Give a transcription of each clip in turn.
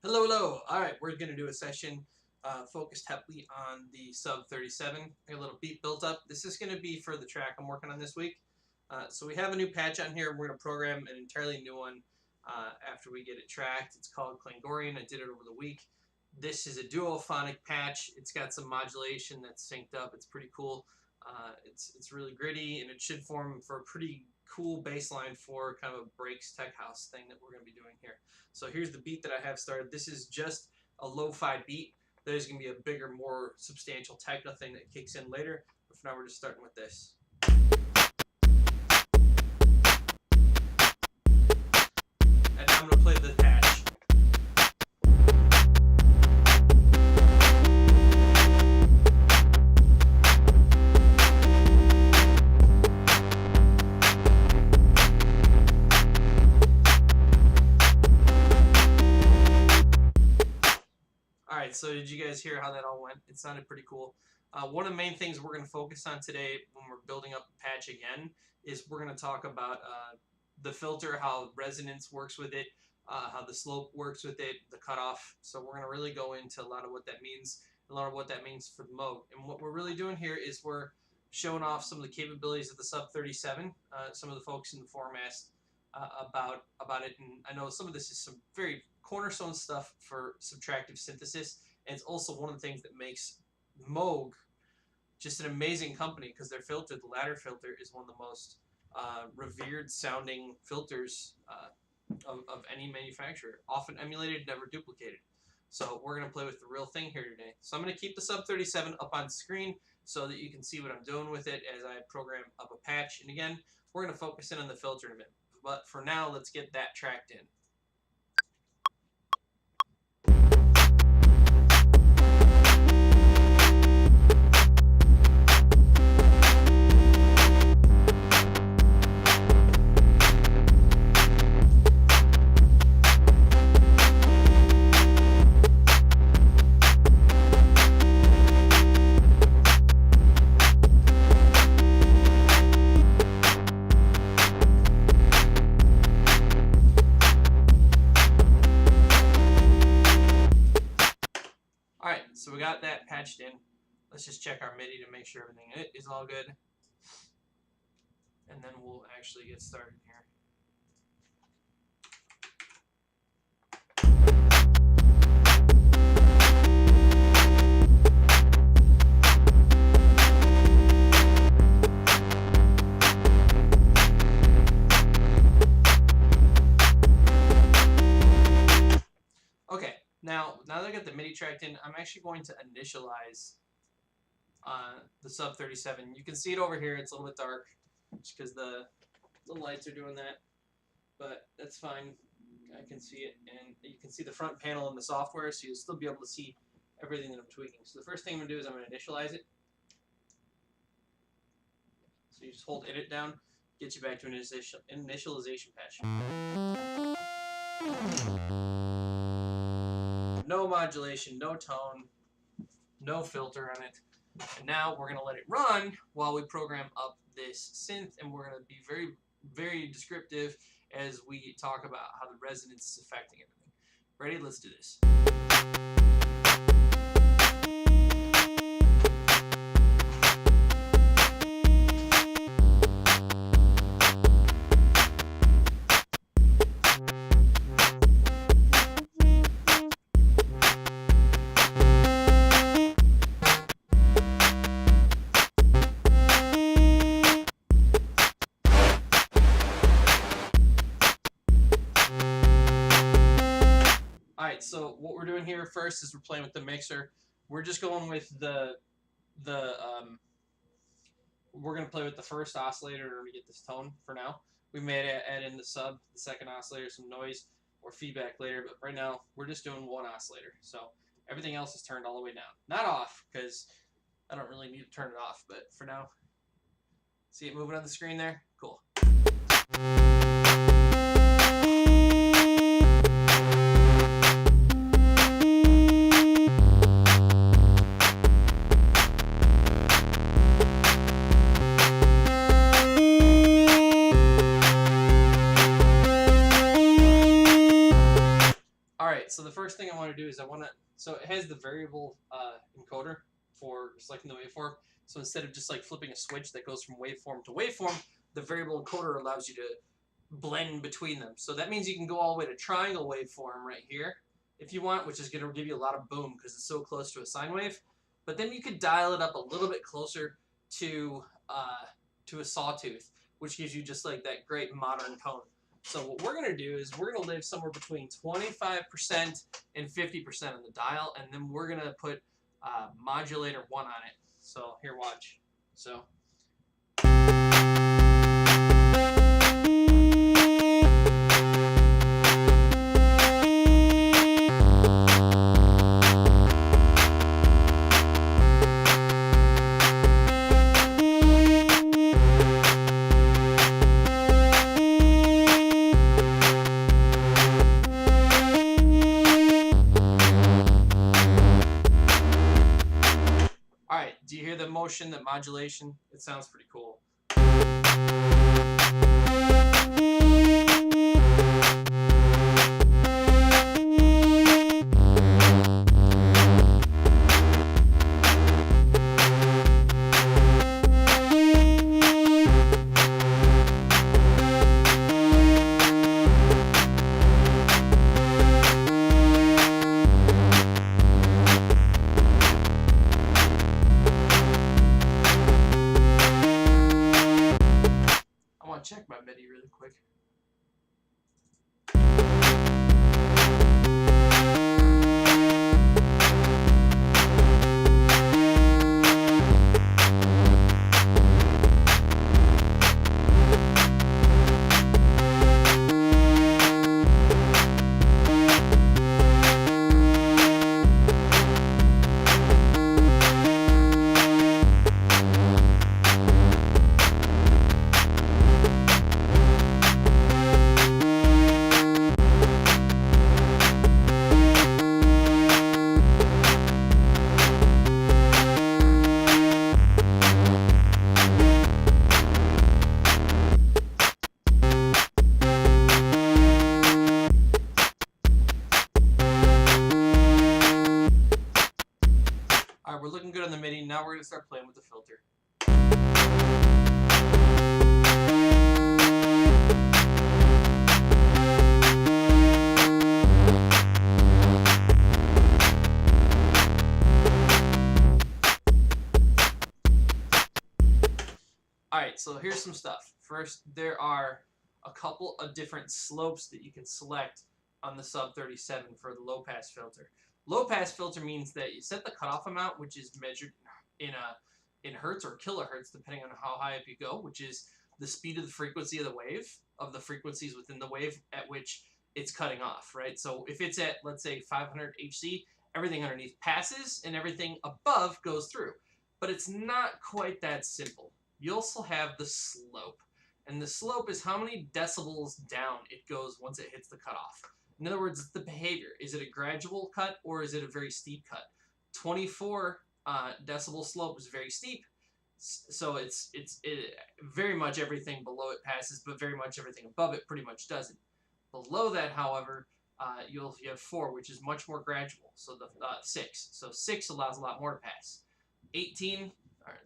Hello, hello. All right, we're going to do a session focused heavily on the sub 37. I got a little beat built up. This is going to be for the track I'm working on this week. So we have a new patch on here. We're going to program an entirely new one after we get it tracked. It's called Clangorion. I did it over the week. This is a duophonic patch. It's got some modulation that's synced up. It's pretty cool. It's really gritty, and it should form for a pretty cool baseline for kind of a breaks tech house thing that we're going to be doing here. So here's the beat that I have started. This is just a lo-fi beat. There's going to be a bigger, more substantial techno thing that kicks in later. But for now, we're just starting with this. And now I'm going to play the patch. Alright, so did you guys hear how that all went? It sounded pretty cool. One of the main things we're going to focus on today when we're building up the patch again is we're going to talk about the filter, how resonance works with it, how the slope works with it, the cutoff. So we're going to really go into a lot of what that means, a lot of what that means for the Moog. And what we're really doing here is we're showing off some of the capabilities of the sub 37. Some of the folks in the forum asked about it, and I know some of this is some very cornerstone stuff for subtractive synthesis, and it's also one of the things that makes Moog just an amazing company because their filter, the ladder filter, is one of the most revered sounding filters of any manufacturer, often emulated, never duplicated. So we're going to play with the real thing here today. So I'm going to keep the sub 37 up on screen so that you can see what I'm doing with it as I program up a patch. And again, we're going to focus in on the filter in a minute. But for now, let's get that tracked in. So we got that patched in. Let's just check our MIDI to make sure everything is all good. And then we'll actually get started here. Now that I got the MIDI tracked in, I'm actually going to initialize the sub 37. You can see it over here. It's a little bit dark just because the lights are doing that, but that's fine. I can see it, and you can see the front panel in the software, so you'll still be able to see everything that I'm tweaking. So the first thing I'm going to do is I'm going to initialize it. So you just hold edit down, get you back to an initialization patch. No modulation, no tone, no filter on it. And now we're going to let it run while we program up this synth, and we're going to be very, very descriptive as we talk about how the resonance is affecting everything. Ready? Let's do this. Alright, so what we're doing here first is we're playing with the mixer. We're just going with we're going to play with the first oscillator in order to get this tone for now. We may add in the second oscillator, some noise or feedback later, but right now we're just doing one oscillator. So everything else is turned all the way down. Not off, because I don't really need to turn it off, but for now, see it moving on the screen there? Cool. Alright, so the first thing I want to do is so it has the variable encoder for selecting the waveform. So instead of just like flipping a switch that goes from waveform to waveform, the variable encoder allows you to blend between them. So that means you can go all the way to triangle waveform right here if you want, which is going to give you a lot of boom because it's so close to a sine wave. But then you could dial it up a little bit closer to a sawtooth, which gives you just like that great modern tone. So what we're going to do is we're going to live somewhere between 25% and 50% on the dial, and then we're going to put modulator 1 on it. So here, watch. So. Alright, do you hear the motion, the modulation? It sounds pretty cool. Check my MIDI really quick. Alright, we're looking good on the MIDI. Now we're going to start playing with the filter. Alright, so here's some stuff. First, there are a couple of different slopes that you can select on the sub 37 for the low pass filter. Low pass filter means that you set the cutoff amount, which is measured in hertz or kilohertz, depending on how high up you go, which is the speed of the frequency of the wave, of the frequencies within the wave at which it's cutting off, right? So if it's at, let's say, 500 Hz, everything underneath passes and everything above goes through. But it's not quite that simple. You also have the slope. And the slope is how many decibels down it goes once it hits the cutoff. In other words, it's the behavior. Is it a gradual cut or is it a very steep cut? 24 decibel slope is very steep, so it's very much everything below it passes, but very much everything above it pretty much doesn't. Below that, however, you have 4, which is much more gradual. So the 6. So 6 allows a lot more to pass. 18,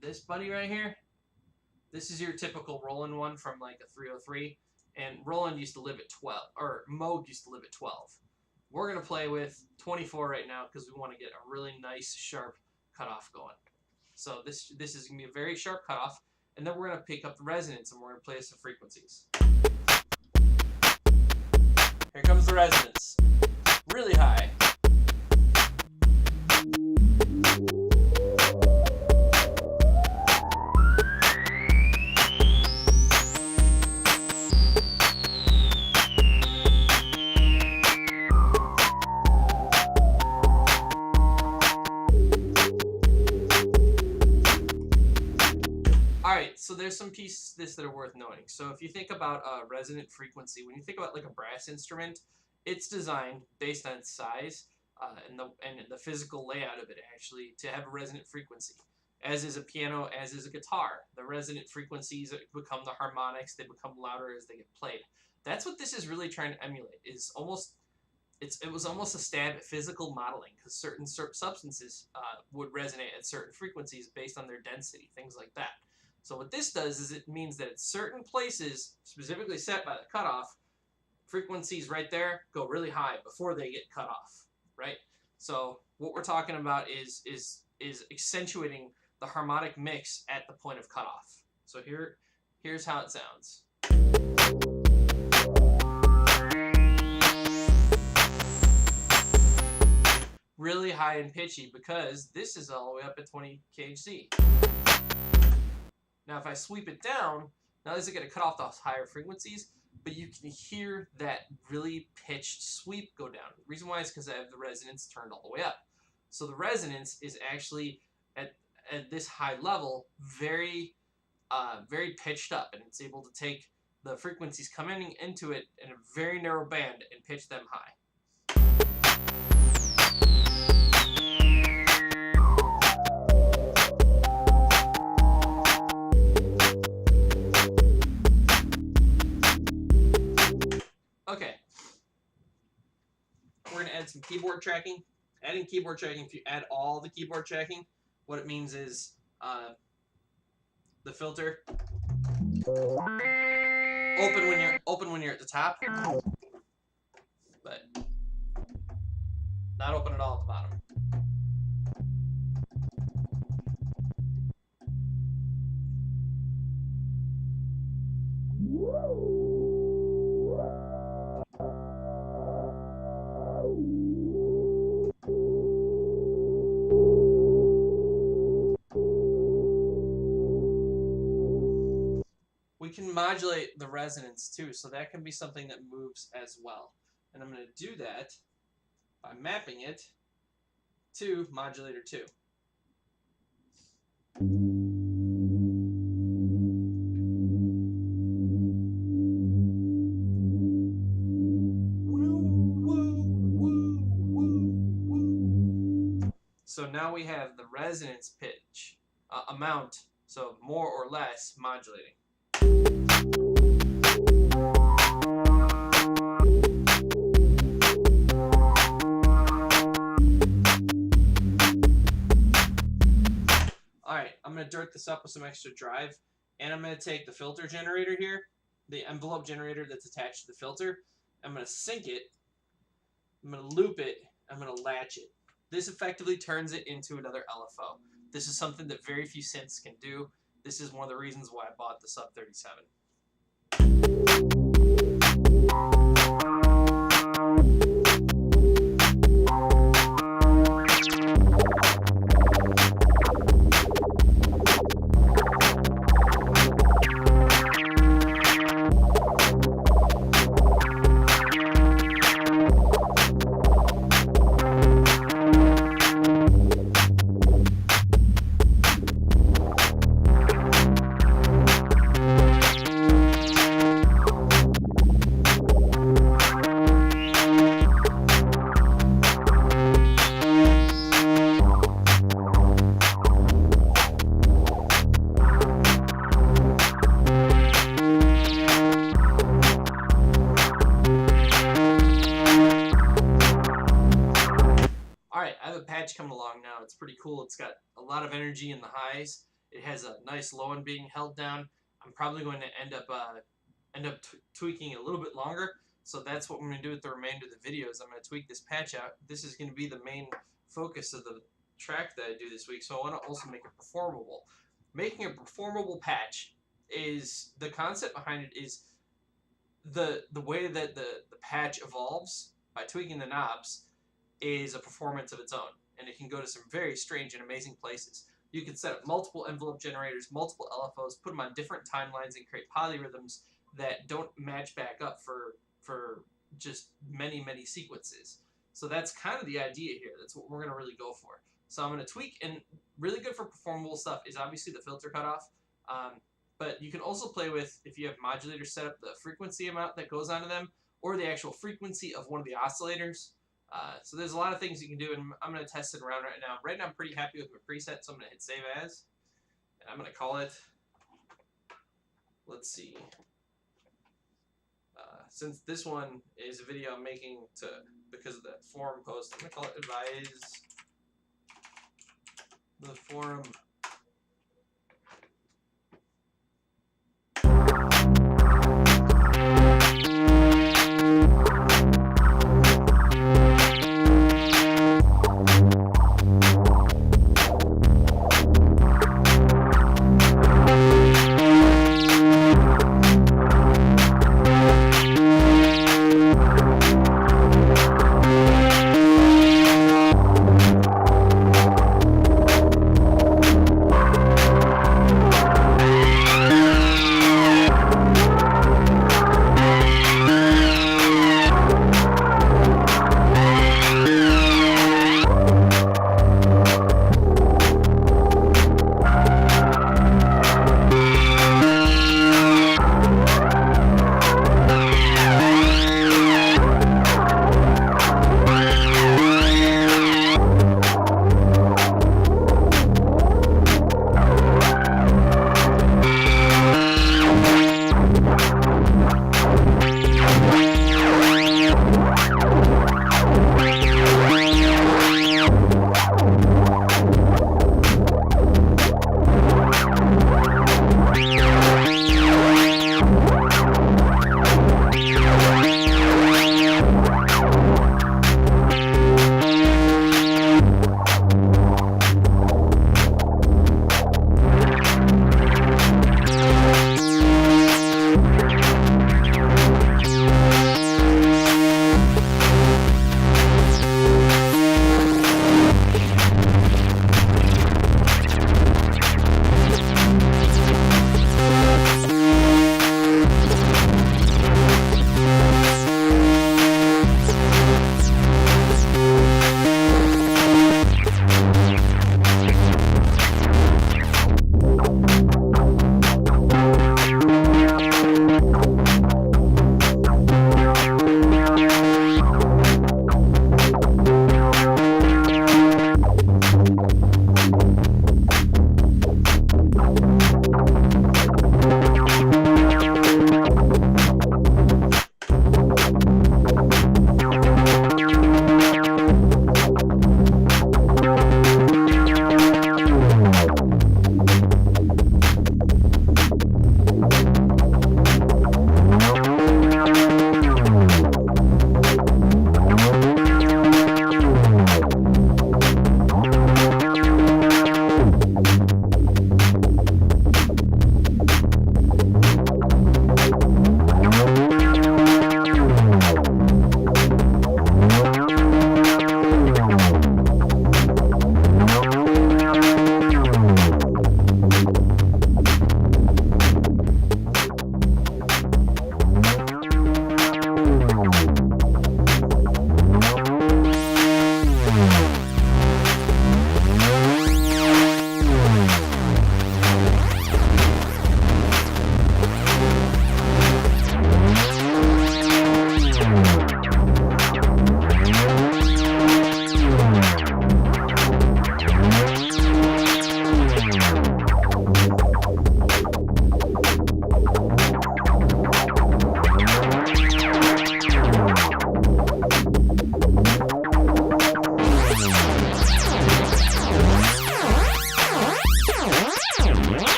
this buddy right here, this is your typical Roland one from like a 303. And Roland used to live at 12, or Moog used to live at 12. We're going to play with 24 right now because we want to get a really nice, sharp cutoff going. So this is going to be a very sharp cutoff, and then we're going to pick up the resonance, and we're going to play some frequencies. Here comes the resonance. Really high. Alright, so there's some pieces to this that are worth noting. So if you think about resonant frequency, when you think about like a brass instrument, it's designed based on its size and the physical layout of it actually to have a resonant frequency. As is a piano, as is a guitar. The resonant frequencies become the harmonics, they become louder as they get played. That's what this is really trying to emulate, is almost, it was almost a stab at physical modeling because certain substances would resonate at certain frequencies based on their density, things like that. So what this does is it means that at certain places, specifically set by the cutoff, frequencies right there go really high before they get cut off, right? So what we're talking about is accentuating the harmonic mix at the point of cutoff. So here's how it sounds. Really high and pitchy because this is all the way up at 20 kHz. Now if I sweep it down, not only is it going to cut off those higher frequencies, but you can hear that really pitched sweep go down. The reason why is because I have the resonance turned all the way up. So the resonance is actually at this high level very pitched up, and it's able to take the frequencies coming into it in a very narrow band and pitch them high. Okay, we're going to add some keyboard tracking. Adding keyboard tracking, if you add all the keyboard tracking, what it means is the filter open when you're at the top, but not open at all at the bottom. We can modulate the resonance too, so that can be something that moves as well. And I'm going to do that by mapping it to modulator 2. So now we have the resonance pitch amount, so more or less modulating. Alright, I'm going to dirt this up with some extra drive, and I'm going to take the filter generator here, the envelope generator that's attached to the filter. I'm going to sync it, I'm going to loop it, I'm going to latch it. This effectively turns it into another LFO. This is something that very few synths can do. This is one of the reasons why I bought the Sub 37. Patch coming along now. It's pretty cool. It's got a lot of energy in the highs. It has a nice low end being held down. I'm probably going to end up tweaking it a little bit longer. So that's what I'm going to do with the remainder of the videos. I'm going to tweak this patch out. This is going to be the main focus of the track that I do this week. So I want to also make it performable. Making a performable patch is the concept behind it is the way that the patch evolves by tweaking the knobs is a performance of its own, and it can go to some very strange and amazing places. You can set up multiple envelope generators, multiple LFOs, put them on different timelines, and create polyrhythms that don't match back up for just many sequences. So that's kind of the idea here. That's what we're going to really go for. So I'm going to tweak, and really good for performable stuff is obviously the filter cutoff. But you can also play with, if you have modulators set up, the frequency amount that goes onto them, or the actual frequency of one of the oscillators. So there's a lot of things you can do, and I'm going to test it around right now. Right now I'm pretty happy with my preset, so I'm going to hit Save As. And I'm going to call it, let's see, since this one is a video I'm making because of that forum post, I'm gonna call it advise the forum.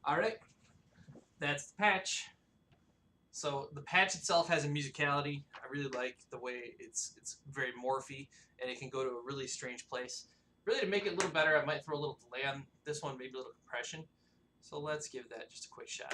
Alright, that's the patch. So the patch itself has a musicality. I really like the way it's very morphy, and it can go to a really strange place. Really, to make it a little better, I might throw a little delay on this one, maybe a little compression. So let's give that just a quick shot.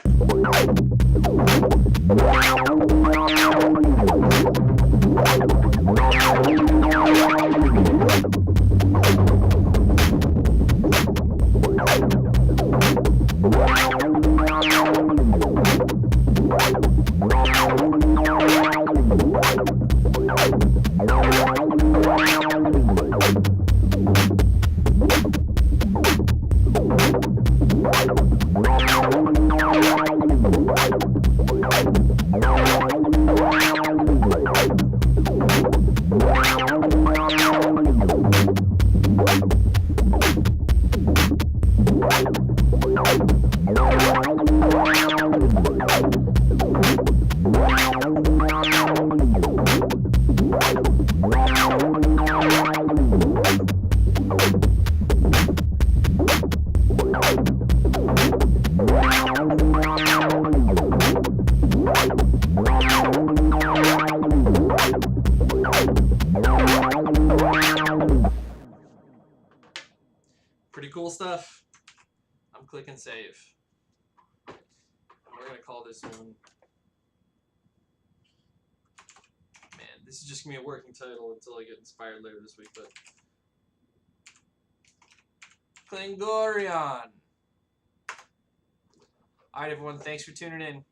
Pretty cool stuff. I'm clicking save. We're going to call this one... Man, this is just going to be a working title until I get inspired later this week, but... Clangorion. Alright, everyone. Thanks for tuning in.